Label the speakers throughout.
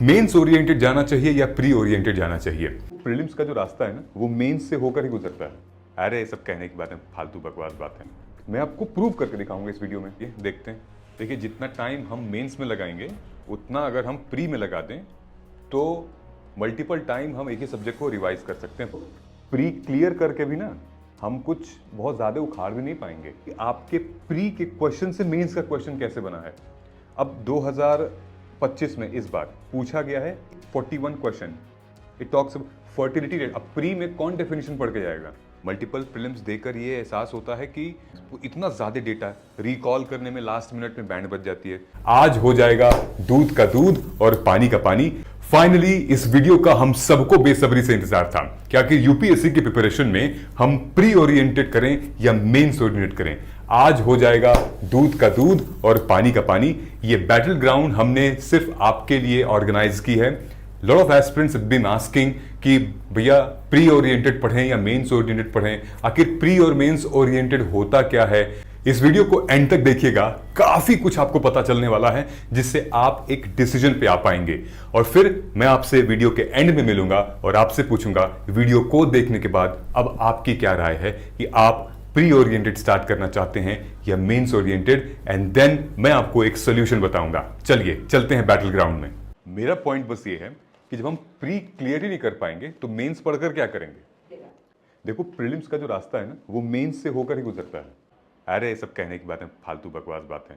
Speaker 1: Mains oriented जाना चाहिए या प्री ओरिएंटेड जाना चाहिए? प्रीलिम्स का जो रास्ता है ना, वो मेंस से होकर ही गुजरता है। अरे ये सब कहने की बातें फालतू बकवास बात है। मैं आपको प्रूव करके दिखाऊंगा इस वीडियो में। ये देखते हैं। देखिए, जितना टाइम हम मेंस में लगाएंगे उतना अगर हम प्री में लगा दें तो मल्टीपल टाइम हम एक ही सब्जेक्ट को रिवाइज कर सकते हैं। प्री क्लियर करके भी ना हम कुछ बहुत ज़्यादा उखाड़ भी नहीं पाएंगे कि आपके प्री के क्वेश्चन से मेंस का क्वेश्चन कैसे बना है। अब 2025 में इस बार पूछा गया है 41 question. It talks fertility rate. अब प्री में कौन डेफिनेशन पढ़ के जाएगा? मल्टीपल प्रीलिम्स देकर ये एहसास होता है कि इतना ज्यादा डेटा रिकॉल करने में लास्ट मिनट में बैंड बज जाती है। आज हो जाएगा दूध का दूध और पानी का पानी। फाइनली इस वीडियो का हम सबको बेसब्री से इंतजार था, क्या कि यूपीएससी की प्रिपरेशन में हम प्री ओरिएंटेड करें या मेंस ओरिएंटेड करें। आज हो जाएगा दूध का दूध और पानी का पानी। ये बैटल ग्राउंड हमने सिर्फ आपके लिए ऑर्गेनाइज की है। Lot of aspirants have been asking कि भैया प्री ओरिएंटेड पढ़ें या मेंस ओरिएंटेड पढ़ें, आखिर प्री और मेंस ओरिएंटेड होता क्या है। इस वीडियो को एंड तक देखिएगा, काफी कुछ आपको पता चलने वाला है जिससे आप एक डिसीजन पे आ पाएंगे। और फिर मैं आपसे वीडियो के एंड में मिलूंगा और आपसे पूछूंगा वीडियो को देखने के बाद अब आपकी क्या राय है कि आप प्री ओरिएंटेड स्टार्ट करना चाहते हैं या मेंस ओरिएंटेड, एंड देन मैं आपको एक सोल्यूशन बताऊंगा। चलिए चलते हैं बैटल ग्राउंड में। मेरा पॉइंट बस ये है कि जब हम प्री क्लियर ही नहीं कर पाएंगे तो मेंस पढ़कर क्या करेंगे? देखो, प्रीलिम्स का जो रास्ता है ना, वो मेंस से होकर ही गुजरता है। अरे ये सब कहने की बातें फालतू बकवास बात है।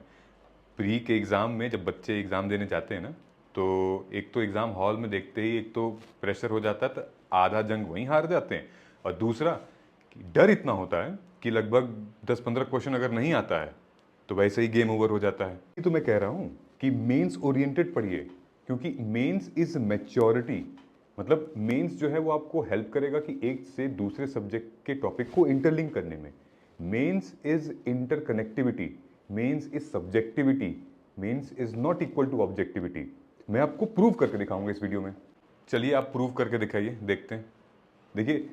Speaker 1: प्री के एग्जाम में जब बच्चे एग्जाम देने जाते हैं ना, तो एक तो एग्जाम हॉल में देखते ही एक तो प्रेशर हो जाता है, तो आधा जंग वहीं हार जाते हैं, और दूसरा कि डर इतना होता है कि लगभग 10-15 क्वेश्चन अगर नहीं आता है तो वैसे ही गेम ओवर हो जाता है। तो मैं कह रहा हूँ कि मेंस ओरिएंटेड पढ़िए, क्योंकि मेंस इज मैच्योरिटी। मतलब मेंस जो है वो आपको हेल्प करेगा कि एक से दूसरे सब्जेक्ट के टॉपिक को इंटरलिंक करने में। Mains is interconnectivity, mains is subjectivity, mains is not equal to objectivity. मैं आपको प्रूव करके दिखाऊंगा इस वीडियो में। चलिए आप प्रूव करके दिखाइए, देखते हैं। देखिए,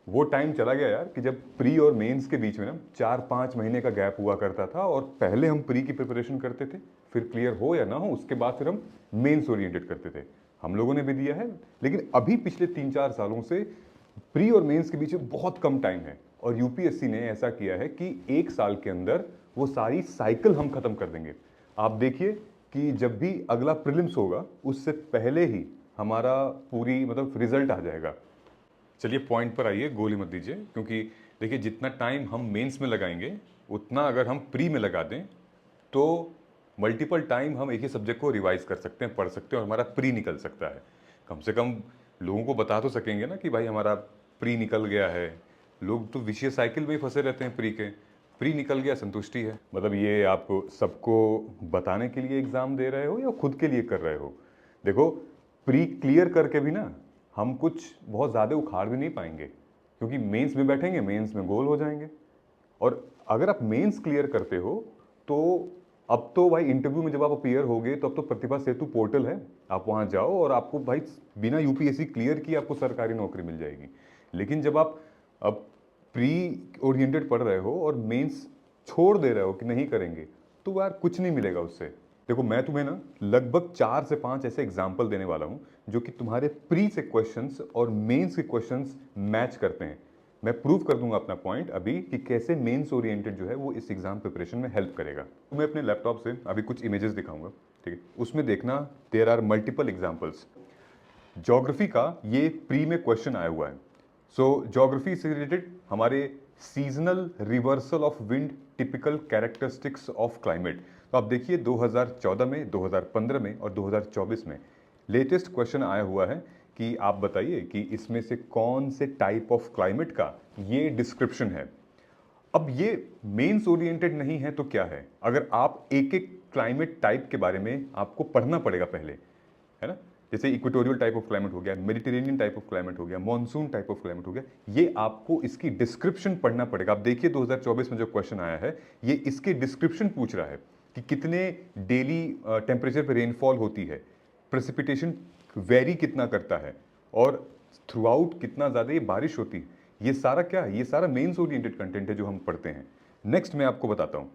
Speaker 1: वो टाइम चला गया यार कि जब प्री और मेंस के बीच में ना 4-5 महीने का गैप हुआ करता था, और पहले हम प्री की प्रिपरेशन करते थे, फिर क्लियर हो या ना हो उसके बाद फिर हम मेंस ओरिएंटेड करते थे। हम लोगों ने भी दिया है, लेकिन अभी पिछले 3-4 सालों से प्री और मेंस के बीच में बहुत कम टाइम है, और यूपीएससी ने ऐसा किया है कि 1 साल के अंदर वो सारी साइकिल हम खत्म कर देंगे। आप देखिए कि जब भी अगला प्रीलिम्स होगा उससे पहले ही हमारा पूरी मतलब रिजल्ट आ जाएगा। चलिए पॉइंट पर आइए, गोली मत दीजिए, क्योंकि देखिए जितना टाइम हम मेंस में लगाएंगे उतना अगर हम प्री में लगा दें तो मल्टीपल टाइम हम एक ही सब्जेक्ट को रिवाइज कर सकते हैं, पढ़ सकते हैं, और हमारा प्री निकल सकता है। कम से कम लोगों को बता तो सकेंगे ना कि भाई हमारा प्री निकल गया है। लोग तो विषय साइकिल में ही फंसे रहते हैं प्री के। प्री निकल गया, संतुष्टि है। मतलब ये आप सबको बताने के लिए एग्जाम दे रहे हो या खुद के लिए कर रहे हो? देखो, प्री क्लियर करके भी ना हम कुछ बहुत ज़्यादा उखाड़ भी नहीं पाएंगे, क्योंकि मेंस में बैठेंगे, मेंस में गोल हो जाएंगे। और अगर आप मेंस क्लियर करते हो तो अब तो भाई इंटरव्यू में जब आप अपीयर होगे तो अब तो प्रतिभा सेतु पोर्टल है, आप वहाँ जाओ और आपको भाई बिना यूपीएससी क्लियर किए आपको सरकारी नौकरी मिल जाएगी। लेकिन जब आप अब प्री ओरिएंटेड पढ़ रहे हो और मेंस छोड़ दे रहे हो कि नहीं करेंगे, तो यार कुछ नहीं मिलेगा उससे। देखो, मैं तुम्हें ना लगभग 4 से 5 ऐसे एग्जाम्पल देने वाला हूं जो कि तुम्हारे प्री से क्वेश्चंस और मेंस के क्वेश्चंस मैच करते हैं। मैं प्रूव कर दूंगा अपना पॉइंट अभी कि कैसे मेंस ओरिएंटेड जो है वो इस एग्जाम प्रिपरेशन में हेल्प करेगा। तो मैं अपने लैपटॉप से अभी कुछ इमेजेस दिखाऊंगा, ठीक है? उसमें देखना there are multiple examples. Geography का ये प्री में क्वेश्चन आया हुआ है। सो ज्योग्राफी से रिलेटेड हमारे seasonal reversal of wind typical characteristics of climate. तो आप देखिए 2014 में, 2015 में और 2024 में लेटेस्ट क्वेश्चन आया हुआ है कि आप बताइए कि इसमें से कौन से टाइप ऑफ क्लाइमेट का ये डिस्क्रिप्शन है। अब ये मेंस ओरिएंटेड नहीं है तो क्या है? अगर आप एक एक क्लाइमेट टाइप के बारे में आपको पढ़ना पड़ेगा पहले, है ना? जैसे इक्वेटोरियल टाइप ऑफ क्लाइमेट हो गया, मेडिटेरेनियन टाइप ऑफ क्लाइमेट हो गया, मॉनसून टाइप ऑफ क्लाइमेट हो गया, ये आपको इसकी डिस्क्रिप्शन पढ़ना पड़ेगा। आप देखिए 2024 में जो क्वेश्चन आया है ये इसके डिस्क्रिप्शन पूछ रहा है कि कितने डेली टेम्परेचर पे रेनफॉल होती है, प्रेसिपिटेशन वेरी कितना करता है, और थ्रू आउट कितना ज़्यादा ये बारिश होती है। ये सारा क्या है? ये सारा मेंस ओरिएंटेड कंटेंट है जो हम पढ़ते हैं। नेक्स्ट मैं आपको बताता हूँ।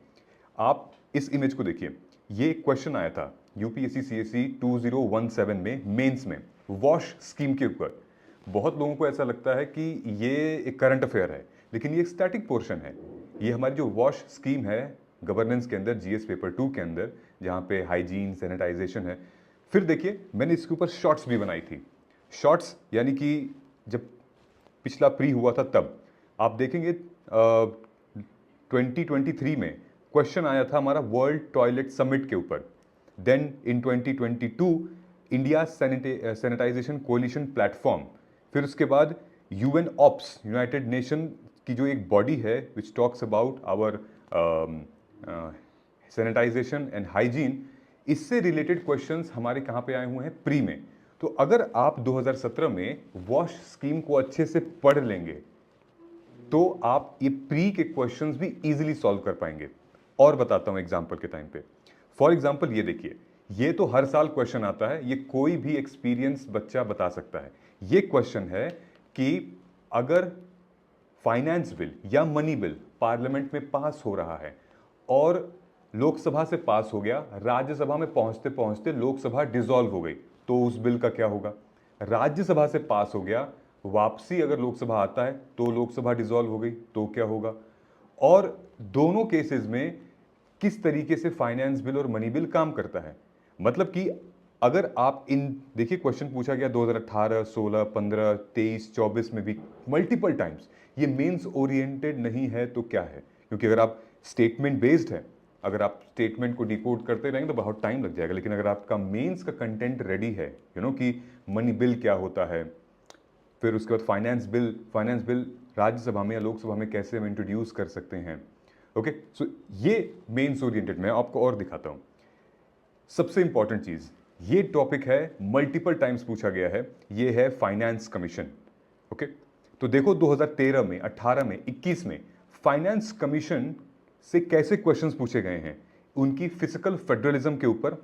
Speaker 1: आप इस इमेज को देखिए, ये एक क्वेश्चन आया था यूपीएससी सीएससी 2017 में मेंस में वॉश स्कीम के ऊपर। बहुत लोगों को ऐसा लगता है कि ये एक करंट अफेयर है, लेकिन ये एक स्टैटिक पोर्शन है। ये हमारी जो वॉश स्कीम है गवर्नेंस के अंदर, जीएस पेपर 2 के अंदर, जहाँ पे हाइजीन सैनिटाइजेशन है। फिर देखिए मैंने इसके ऊपर शॉर्ट्स भी बनाई थी। शॉर्ट्स यानी कि जब पिछला प्री हुआ था तब आप देखेंगे 2023 में क्वेश्चन आया था हमारा वर्ल्ड टॉयलेट समिट के ऊपर। Then in 2022 India sanitisation collision platform. फिर उसके बाद यूएन ऑप्स, यूनाइटेड नेशन की जो एक बॉडी है which talks about our sanitisation and hygiene, इससे रिलेटेड क्वेश्चंस हमारे कहाँ पे आए हुए हैं, प्री में। तो अगर आप 2017 में वॉश स्कीम को अच्छे से पढ़ लेंगे तो आप ये प्री के क्वेश्चंस भी इजीली सॉल्व कर पाएंगे। और बताता हूं एग्जांपल के टाइम पे। फॉर एग्जांपल ये देखिए, ये तो हर साल क्वेश्चन आता है, ये कोई भी एक्सपीरियंस बच्चा बता सकता है। ये क्वेश्चन है कि अगर फाइनेंस बिल या मनी बिल पार्लियामेंट में पास हो रहा है और लोकसभा से पास हो गया, राज्यसभा में पहुंचते पहुंचते लोकसभा डिसॉल्व हो गई, तो उस बिल का क्या होगा। राज्यसभा से पास हो गया, वापसी अगर लोकसभा आता है तो लोकसभा डिसॉल्व हो गई, तो क्या होगा। और दोनों केसेस में किस तरीके से फाइनेंस बिल और मनी बिल काम करता है। मतलब कि अगर आप इन देखिए क्वेश्चन पूछा गया 2018, 16, 15, 23, 24 में भी मल्टीपल टाइम्स। ये मेंस ओरिएंटेड नहीं है तो क्या है, क्योंकि अगर आप स्टेटमेंट बेस्ड है, अगर आप स्टेटमेंट को डिकोड करते रहेंगे तो बहुत टाइम लग जाएगा। लेकिन अगर आपका मेंस का कंटेंट रेडी है, कि मनी बिल क्या होता है, फिर उसके बाद फाइनेंस बिल राज्यसभा में या लोकसभा में कैसे हम इंट्रोड्यूस कर सकते हैं। ओके, सो ये मेंस ओरिएंटेड। मैं आपको और दिखाता हूं। सबसे इंपॉर्टेंट चीज, ये टॉपिक है, मल्टीपल टाइम्स पूछा गया है, ये है फाइनेंस कमीशन। ओके, तो देखो 2013 में, 18 में, 21 में फाइनेंस कमीशन से कैसे क्वेश्चंस पूछे गए हैं, उनकी फिजिकल फेडरलिज्म के ऊपर,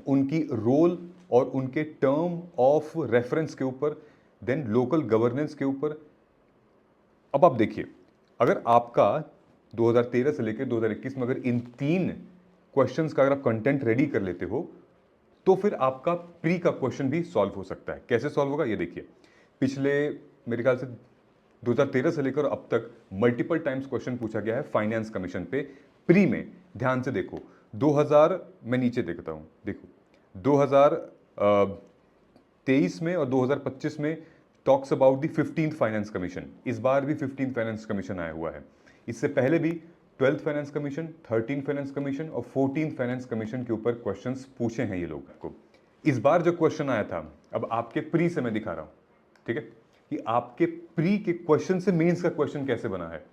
Speaker 1: उनकी रोल और उनके टर्म ऑफ रेफरेंस के ऊपर, देन लोकल गवर्नेंस के ऊपर। अब आप देखिए, अगर आपका 2013 से लेकर 2021 में अगर इन 3 क्वेश्चंस का अगर आप कंटेंट रेडी कर लेते हो तो फिर आपका प्री का क्वेश्चन भी सॉल्व हो सकता है। कैसे सॉल्व होगा ये देखिए। पिछले मेरे ख्याल से 2013 से लेकर अब तक मल्टीपल टाइम्स क्वेश्चन पूछा गया है फाइनेंस कमीशन पे प्री में। ध्यान से देखो 2000, मैं नीचे देखता हूं, देखो 2023 में और 2025 में talks about the 15th finance commission. इस बार भी 15th फाइनेंस कमीशन आया हुआ है। इससे पहले भी 12th finance commission, 13th finance commission और 14th फाइनेंस कमीशन के ऊपर क्वेश्चंस पूछे हैं ये लोग को। इस बार जो क्वेश्चन आया था, अब आपके प्री से मैं दिखा रहा हूं, ठीक है, कि आपके प्री के क्वेश्चन से मेंस का क्वेश्चन कैसे बना है।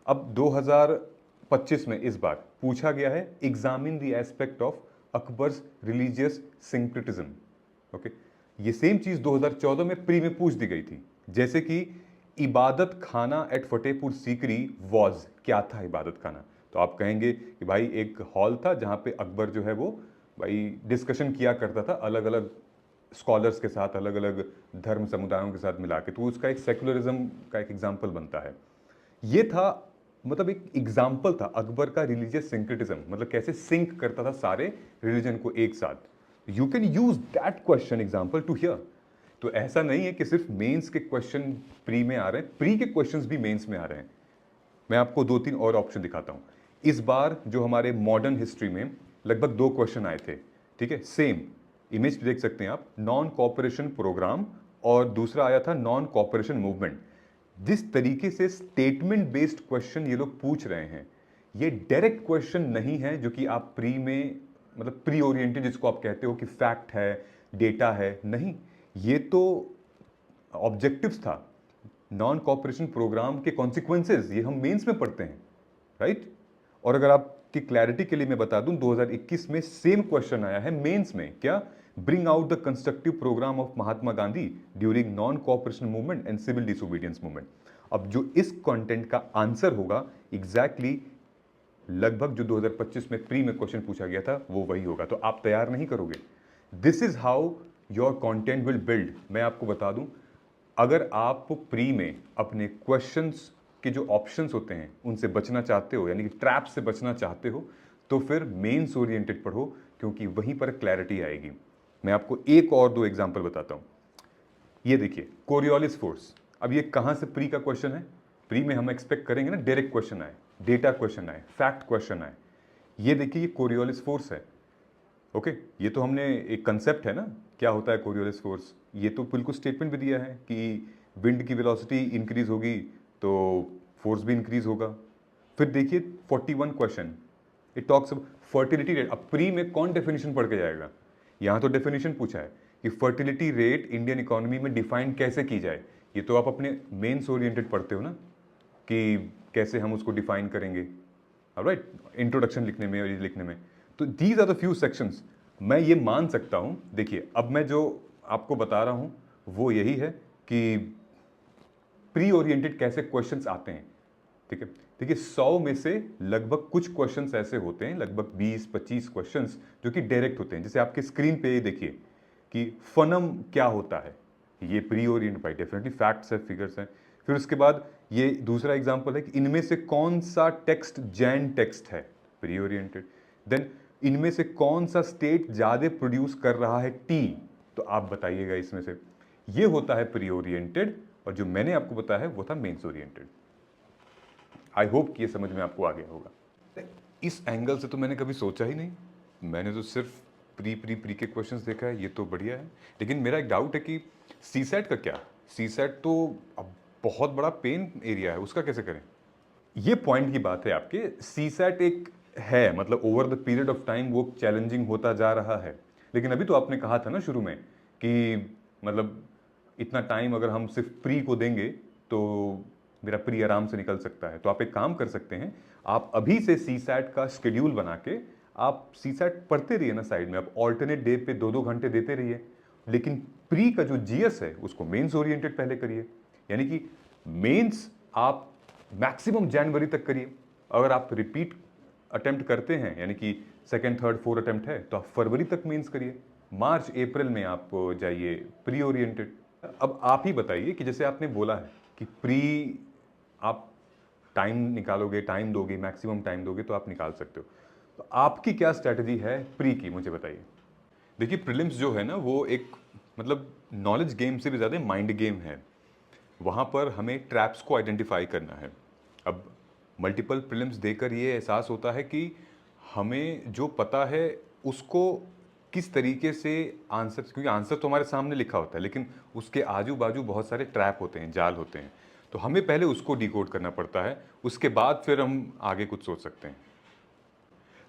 Speaker 1: अब 2025 में इस बार पूछा गया है, examine the aspect of Akbar's religious syncretism. Okay, ये सेम चीज 2014 में प्री में पूछ दी गई थी। जैसे कि इबादत खाना एट फतेहपुर सीकरी वॉज, क्या था इबादत खाना। तो आप कहेंगे कि भाई एक हॉल था जहां पे अकबर जो है वो भाई डिस्कशन किया करता था अलग अलग स्कॉलर्स के साथ, अलग अलग धर्म समुदायों के साथ मिला के, तो उसका एक सेकुलरिज्म का एक एग्जाम्पल बनता है। ये था, मतलब एक एग्जाम्पल था अकबर का रिलीजियस सिंक्रेटिज्म, मतलब कैसे सिंक करता था सारे रिलीजन को एक साथ। You can use that question example to here. तो ऐसा नहीं है कि सिर्फ मेंस के क्वेश्चन प्री में आ रहे हैं, प्री के क्वेश्चंस भी मेंस में आ रहे हैं। मैं आपको 2-3 और ऑप्शन दिखाता हूं। इस बार जो हमारे मॉडर्न हिस्ट्री में लगभग 2 क्वेश्चन आए थे, ठीक है, सेम इमेज देख सकते हैं आप, नॉन कॉपरेशन प्रोग्राम और दूसरा आया था नॉन कॉपरेशन मूवमेंट। जिस तरीके से स्टेटमेंट बेस्ड क्वेश्चन ये लोग पूछ रहे हैं, ये डायरेक्ट क्वेश्चन नहीं है जो कि आप प्री में, मतलब प्री ओरिएंटेड जिसको आप कहते हो कि फैक्ट है, डेटा है, नहीं, ये तो ऑब्जेक्टिव्स था। नॉन कॉपरेशन प्रोग्राम के कॉन्सिक्वेंसेज ये हम मेंस में पढ़ते हैं, राइट। और अगर आपकी क्लैरिटी के लिए मैं बता दूं, 2021 में सेम क्वेश्चन आया है मेंस में, क्या, bring out the constructive programme of Mahatma Gandhi during non cooperation movement and civil disobedience movement. अब जो इस कंटेंट का आंसर होगा एग्जैक्टली लगभग जो 2025 में प्री में क्वेश्चन पूछा गया था वो वही होगा। तो आप तैयार नहीं करोगे। This is how your content will build. मैं आपको बता दूं, अगर आप प्री में अपने क्वेश्चंस के जो ऑप्शंस होते हैं उनसे बचना चाहते हो, यानी कि ट्रैप से बचना चाहते हो, तो फिर मेंस ओरिएंटेड पढ़ो, क्योंकि वहीं पर क्लैरिटी आएगी। मैं आपको एक और दो एग्जाम्पल बताता हूं। ये देखिए, कोरियोलिस फोर्स। अब ये कहां से प्री का क्वेश्चन है? प्री में हम एक्सपेक्ट करेंगे ना डायरेक्ट क्वेश्चन आए, डेटा क्वेश्चन आए, फैक्ट क्वेश्चन आए। ये देखिए, ये कोरियोलिस फोर्स है। ओके, ये तो हमने एक कंसेप्ट है ना, क्या होता है कोरियोलिस फोर्स, ये तो बिल्कुल स्टेटमेंट भी दिया है कि विंड की वेलोसिटी इंक्रीज होगी तो फोर्स भी इंक्रीज होगा। फिर देखिए 41 question, it talks fertility rate. अब प्री में कौन डेफिनेशन पढ़ के जाएगा? यहाँ तो डेफिनेशन पूछा है कि फर्टिलिटी रेट इंडियन इकोनॉमी में डिफाइन कैसे की जाए। ये तो आप अपने मेंस ओरिएंटेड पढ़ते हो ना, कि कैसे हम उसको डिफाइन करेंगे, राइट, इंट्रोडक्शन लिखने में और ये लिखने में। तो these are the few sections. मैं ये मान सकता हूँ, देखिए अब मैं जो आपको बता रहा हूँ वो यही है कि प्री ओरिएंटेड कैसे क्वेश्चंस आते हैं। ठीक है, देखिए 100 में से लगभग कुछ क्वेश्चंस ऐसे होते हैं, लगभग 20-25 क्वेश्चंस जो कि डायरेक्ट होते हैं। जैसे आपके स्क्रीन पे ये देखिए कि फनम क्या होता है, ये pre oriented by definitely facts है, फिगर्स हैं। फिर उसके बाद ये दूसरा एग्जांपल है कि इनमें से कौन सा टेक्स्ट जैन टेक्स्ट है, प्री ओरिएंटेड। देन इनमें से कौन सा स्टेट ज्यादा प्रोड्यूस कर रहा है टी, तो आप बताइएगा इसमें से। ये होता है प्री ओरिएंटेड, और जो मैंने आपको बताया है वो था मेंस ओरिएंटेड। आई होप कि ये समझ में आपको आ गया होगा। इस एंगल से तो मैंने कभी सोचा ही नहीं, मैंने तो सिर्फ प्री प्री प्री के क्वेश्चंस देखा है, ये तो बढ़िया है। लेकिन मेरा एक डाउट है कि सी सेट का क्या? सी सेट तो अब बहुत बड़ा पेन एरिया है, उसका कैसे करें? ये पॉइंट की बात है आपके। सी सेट एक है, मतलब over the period of time वो चैलेंजिंग होता जा रहा है। लेकिन अभी तो आपने कहा था ना शुरू में कि मतलब इतना टाइम अगर हम सिर्फ प्री को देंगे तो मेरा प्री आराम से निकल सकता है। तो आप एक काम कर सकते हैं, आप अभी से सी सैट का शेड्यूल बना के आप सी सैट पढ़ते रहिए ना साइड में, आप ऑल्टरनेट डे पे 2-2 घंटे देते रहिए। लेकिन प्री का जो जीएस है उसको मेंस ओरिएंटेड पहले करिए, यानी कि मेंस आप मैक्सिमम जनवरी तक करिए। अगर आप रिपीट अटेम्प्ट करते हैं, यानी कि सेकंड थर्ड फोर्थ अटेम्प्ट है, तो आप फरवरी तक मेंस करिए। मार्च अप्रैल में आप जाइए प्री ओरिएंटेड। अब आप ही बताइए कि जैसे आपने बोला है कि प्री आप टाइम निकालोगे, टाइम दोगे, मैक्सिमम टाइम दोगे तो आप निकाल सकते हो। तो आपकी क्या स्ट्रैटेजी है प्री की, मुझे बताइए। देखिए प्रीलिम्स जो है ना वो एक मतलब नॉलेज गेम से भी ज़्यादा माइंड गेम है। वहाँ पर हमें ट्रैप्स को आइडेंटिफाई करना है। अब मल्टीपल प्रीलिम्स देकर ये एहसास होता है कि हमें जो पता है उसको किस तरीके से आंसर, क्योंकि आंसर तो हमारे सामने लिखा होता है लेकिन उसके आजू बाजू बहुत सारे ट्रैप होते हैं, जाल होते हैं। तो हमें पहले उसको डिकोड करना पड़ता है, उसके बाद फिर हम आगे कुछ सोच सकते हैं।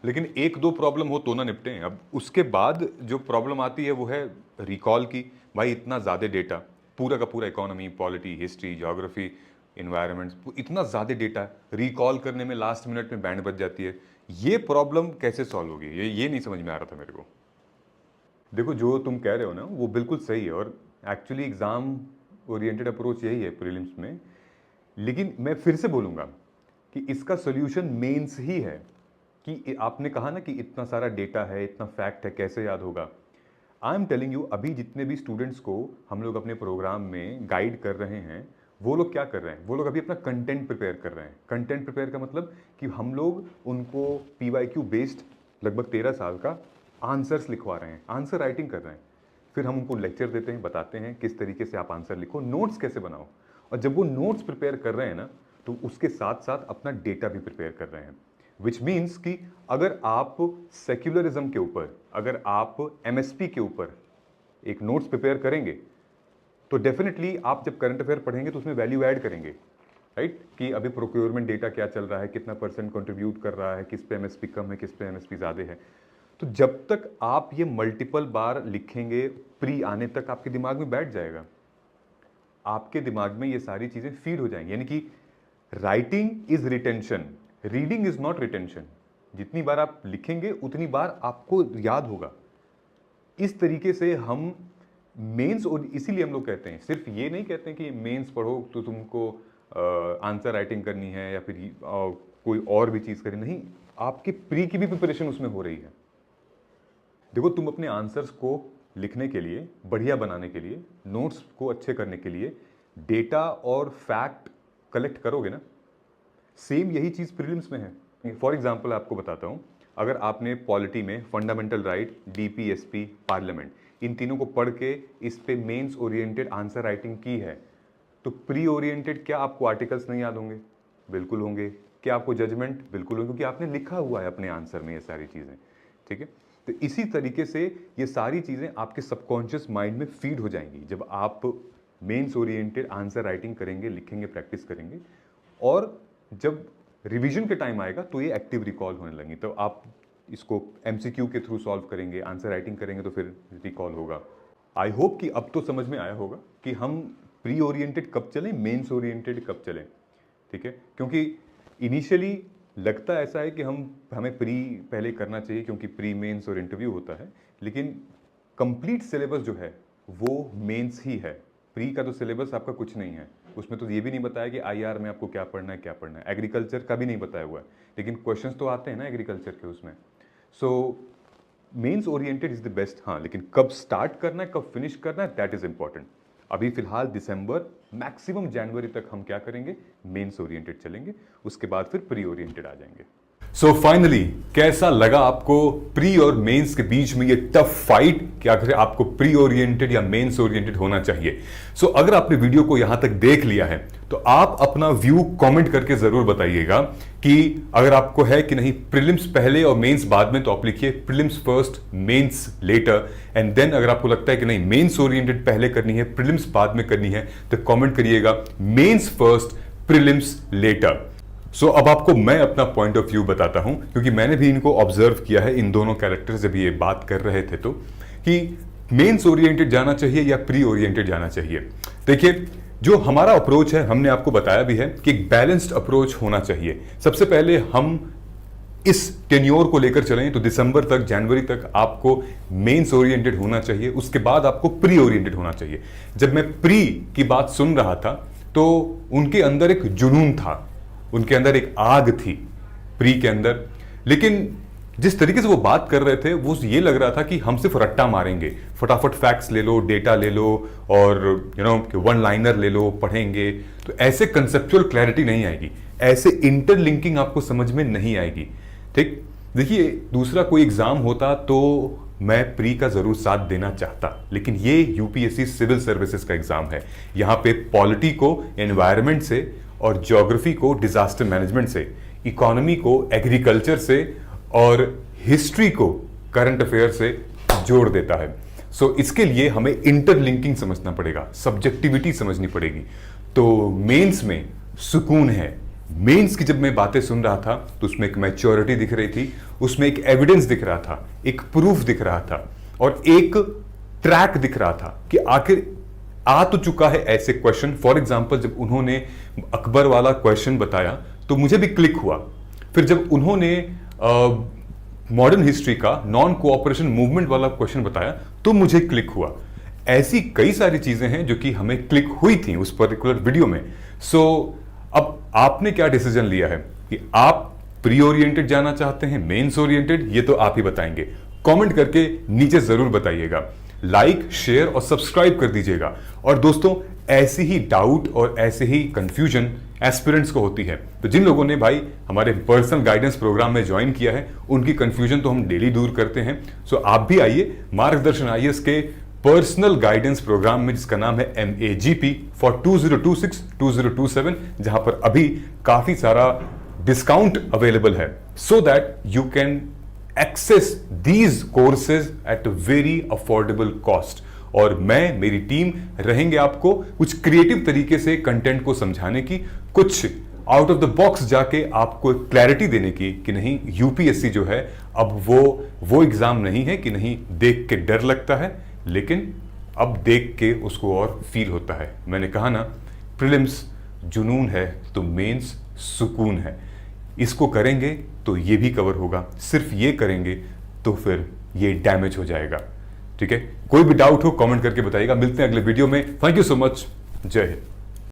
Speaker 1: लेकिन एक दो प्रॉब्लम हो तो ना निपटें। अब उसके बाद जो प्रॉब्लम आती है वो है रिकॉल की। भाई इतना ज़्यादा डेटा, पूरा का पूरा economy, polity, history, geography, environments, इतना ज़्यादा डेटा रिकॉल करने में लास्ट मिनट में बैंड बज जाती है। ये प्रॉब्लम कैसे सॉल्व होगी, ये नहीं समझ में आ रहा था मेरे को। देखो जो तुम कह रहे हो ना वो बिल्कुल सही है, और एक्चुअली एग्ज़ाम ओरिएंटेड अप्रोच यही है प्रीलिम्स में। लेकिन मैं फिर से बोलूँगा कि इसका सोल्यूशन मेंस ही है। कि आपने कहा ना कि इतना सारा डेटा है, इतना फैक्ट है, कैसे याद होगा। आई एम टेलिंग यू, अभी जितने भी स्टूडेंट्स को हम लोग अपने प्रोग्राम में गाइड कर रहे हैं, वो लोग क्या कर रहे हैं, वो लोग अभी अपना कंटेंट प्रिपेयर कर रहे हैं। कंटेंट प्रिपेयर का मतलब कि हम लोग उनको PYQ बेस्ड लगभग 13 साल का आंसर्स लिखवा रहे हैं, आंसर राइटिंग कर रहे हैं। फिर हम उनको लेक्चर देते हैं, बताते हैं किस तरीके से आप आंसर लिखो, नोट्स कैसे बनाओ। और जब वो नोट्स प्रिपेयर कर रहे हैं ना, तो उसके साथ साथ अपना डेटा भी प्रिपेयर कर रहे हैं। विच मीन्स कि अगर आप सेक्युलरिज्म के ऊपर, अगर आप MSP के ऊपर एक नोट्स प्रिपेयर करेंगे, तो डेफिनेटली आप जब करंट अफेयर पढ़ेंगे तो उसमें वैल्यू ऐड करेंगे, राइट। कि अभी प्रोक्योरमेंट डेटा क्या चल रहा है, कितना % कंट्रीब्यूट कर रहा है, किस पे MSP कम है, किस पे MSP ज़्यादा है। तो जब तक आप ये मल्टीपल बार लिखेंगे, प्री आने तक आपके दिमाग में बैठ जाएगा, आपके दिमाग में ये सारी चीज़ें फीड हो जाएंगी। यानी कि writing is retention, reading is not retention. जितनी बार आप लिखेंगे उतनी बार आपको याद होगा। इस तरीके से हम मेंस, और इसीलिए हम लोग कहते हैं, सिर्फ ये नहीं कहते हैं कि मेंस पढ़ो तो तुमको आंसर राइटिंग करनी है या फिर कोई और भी चीज़ करनी, नहीं, आपकी प्री की भी प्रिपरेशन उसमें हो रही है। देखो तुम अपने आंसर्स को लिखने के लिए, बढ़िया बनाने के लिए, नोट्स को अच्छे करने के लिए डेटा और फैक्ट कलेक्ट करोगे ना, सेम यही चीज़ प्रीलिम्स में है। फॉर एग्जाम्पल आपको बताता हूँ, अगर आपने पॉलिटी में फंडामेंटल राइट, डीपीएसपी, पार्लियामेंट, इन तीनों को पढ़ के इस पे मेंस ओरिएंटेड आंसर राइटिंग की है, तो प्री ओरिएंटेड क्या आपको आर्टिकल्स नहीं याद होंगे? बिल्कुल होंगे। क्या आपको जजमेंट? बिल्कुल होंगे, क्योंकि आपने लिखा हुआ है अपने आंसर में ये सारी चीज़ें। ठीक है, तो इसी तरीके से ये सारी चीज़ें आपके सबकॉन्शियस माइंड में फीड हो जाएंगी जब आप मेंस ओरिएंटेड आंसर राइटिंग करेंगे, लिखेंगे, प्रैक्टिस करेंगे, और जब रिवीजन के टाइम आएगा तो ये एक्टिव रिकॉल होने लगेंगे। तो आप इसको एमसीक्यू के थ्रू सॉल्व करेंगे, आंसर राइटिंग करेंगे तो फिर रिकॉल होगा। आई होप कि अब तो समझ में आया होगा कि हम प्री ओरिएंटेड कब चलें, मेंस ओरिएंटेड कब चलें। ठीक है, क्योंकि इनिशियली लगता ऐसा है कि हमें प्री पहले करना चाहिए क्योंकि प्री मेंस और इंटरव्यू होता है, लेकिन कंप्लीट सिलेबस जो है वो मेंस ही है। प्री का तो सिलेबस आपका कुछ नहीं है, उसमें तो ये भी नहीं बताया कि आईआर में आपको क्या पढ़ना है, क्या पढ़ना है। एग्रीकल्चर का भी नहीं बताया हुआ है, लेकिन क्वेश्चंस तो आते हैं ना एग्रीकल्चर के उसमें। So mains oriented is the best. हाँ, लेकिन कब स्टार्ट करना है, कब फिनिश करना है, दैट इज इंपॉर्टेंट। अभी फिलहाल दिसंबर, मैक्सिमम जनवरी तक हम क्या करेंगे, मेंस ओरिएंटेड चलेंगे, उसके बाद फिर प्री ओरिएंटेड आ जाएंगे। सो फाइनली कैसा लगा आपको प्री और मेंस के बीच में ये टफ फाइट कि आखिर आपको प्री ओरिएंटेड या मेंस ओरिएंटेड होना चाहिए? सो अगर आपने वीडियो को यहां तक देख लिया है तो आप अपना व्यू कमेंट करके जरूर बताइएगा कि अगर आपको है कि नहीं प्रीलिम्स पहले और मेंस बाद में, तो आप लिखिए prelims first, mains later. And then अगर आपको लगता है कि नहीं मेंस ओरिएंटेड पहले करनी है, प्रीलिम्स बाद में करनी है, तो कमेंट करिएगा मेंस फर्स्ट, प्रीलिम्स लेटर। सो अब आपको मैं अपना पॉइंट ऑफ व्यू बताता हूं, क्योंकि मैंने भी इनको ऑब्जर्व किया है, इन दोनों कैरेक्टर्स जब ये बात कर रहे थे तो, कि मेंस ओरिएंटेड जाना चाहिए या प्री ओरिएंटेड जाना चाहिए। देखिए, जो हमारा अप्रोच है, हमने आपको बताया भी है कि एक बैलेंस्ड अप्रोच होना चाहिए। सबसे पहले हम इस टेन्योर को लेकर चलें तो दिसंबर तक, जनवरी तक आपको मेंस ओरिएंटेड होना चाहिए, उसके बाद आपको प्री ओरिएंटेड होना चाहिए। जब मैं प्री की बात सुन रहा था तो उनके अंदर एक जुनून था, उनके अंदर एक आग थी प्री के अंदर, लेकिन जिस तरीके से वो बात कर रहे थे वो ये लग रहा था कि हम सिर्फ रट्टा मारेंगे, फटाफट फैक्ट्स ले लो, डेटा ले लो और वन लाइनर ले लो, पढ़ेंगे, तो ऐसे कंसेप्चुअल क्लैरिटी नहीं आएगी, ऐसे इंटरलिंकिंग आपको समझ में नहीं आएगी। ठीक, देखिए दूसरा कोई एग्जाम होता तो मैं प्री का जरूर साथ देना चाहता, लेकिन ये यूपीएससी सिविल सर्विसेज का एग्जाम है। यहाँ पे पॉलिटी को एनवायरमेंट से और ज्योग्राफी को डिजास्टर मैनेजमेंट से, इकोनॉमी को एग्रीकल्चर से और हिस्ट्री को करंट अफेयर से जोड़ देता है। सो इसके लिए हमें इंटरलिंकिंग समझना पड़ेगा, सब्जेक्टिविटी समझनी पड़ेगी। तो मेंस में सुकून है। मेंस की जब मैं बातें सुन रहा था तो उसमें एक मैच्योरिटी दिख रही थी, उसमें एक एविडेंस दिख रहा था, एक प्रूफ दिख रहा था और एक ट्रैक दिख रहा था कि आखिर आ तो चुका है ऐसे क्वेश्चन। फॉर एग्जाम्पल, जब उन्होंने अकबर वाला क्वेश्चन बताया तो मुझे भी क्लिक हुआ। फिर जब उन्होंने मॉडर्न हिस्ट्री का नॉन कोऑपरेशन मूवमेंट वाला क्वेश्चन बताया तो मुझे क्लिक हुआ। ऐसी कई सारी चीजें हैं जो कि हमें क्लिक हुई थी उस पर्टिकुलर वीडियो में। सो अब आपने क्या डिसीजन लिया है कि आप प्री ओरिएंटेड जाना चाहते हैं, मेंस ओरिएंटेड, ये तो आप ही बताएंगे। कमेंट करके नीचे जरूर बताइएगा, लाइक, शेयर और सब्सक्राइब कर दीजिएगा। और दोस्तों, ऐसी ही डाउट और ऐसे ही कंफ्यूजन एस्पिरेंट्स को होती है, तो जिन लोगों ने भाई हमारे पर्सनल गाइडेंस प्रोग्राम में ज्वाइन किया है उनकी कंफ्यूजन तो हम डेली दूर करते हैं। सो आप भी आइए मार्गदर्शन आईएएस के पर्सनल गाइडेंस प्रोग्राम में, जिसका नाम है MAGP फॉर 2026-2027, जहां पर अभी काफी सारा डिस्काउंट अवेलेबल है, so that you can access these courses at a very affordable cost. और मैं, मेरी टीम रहेंगे आपको कुछ क्रिएटिव तरीके से कंटेंट को समझाने की, कुछ आउट ऑफ द बॉक्स जाके आपको क्लैरिटी देने की कि नहीं यूपीएससी जो है अब वो एग्जाम नहीं है कि नहीं देख के डर लगता है, लेकिन अब देख के उसको और फील होता है। मैंने कहा ना, प्रीलिम्स जुनून है तो मेंस सुकून है। इसको करेंगे तो ये भी कवर होगा, सिर्फ ये करेंगे तो फिर ये डैमेज हो जाएगा। ठीक है, कोई भी डाउट हो कमेंट करके बताइएगा। मिलते हैं अगले वीडियो में। Thank you so much. जय हिंद।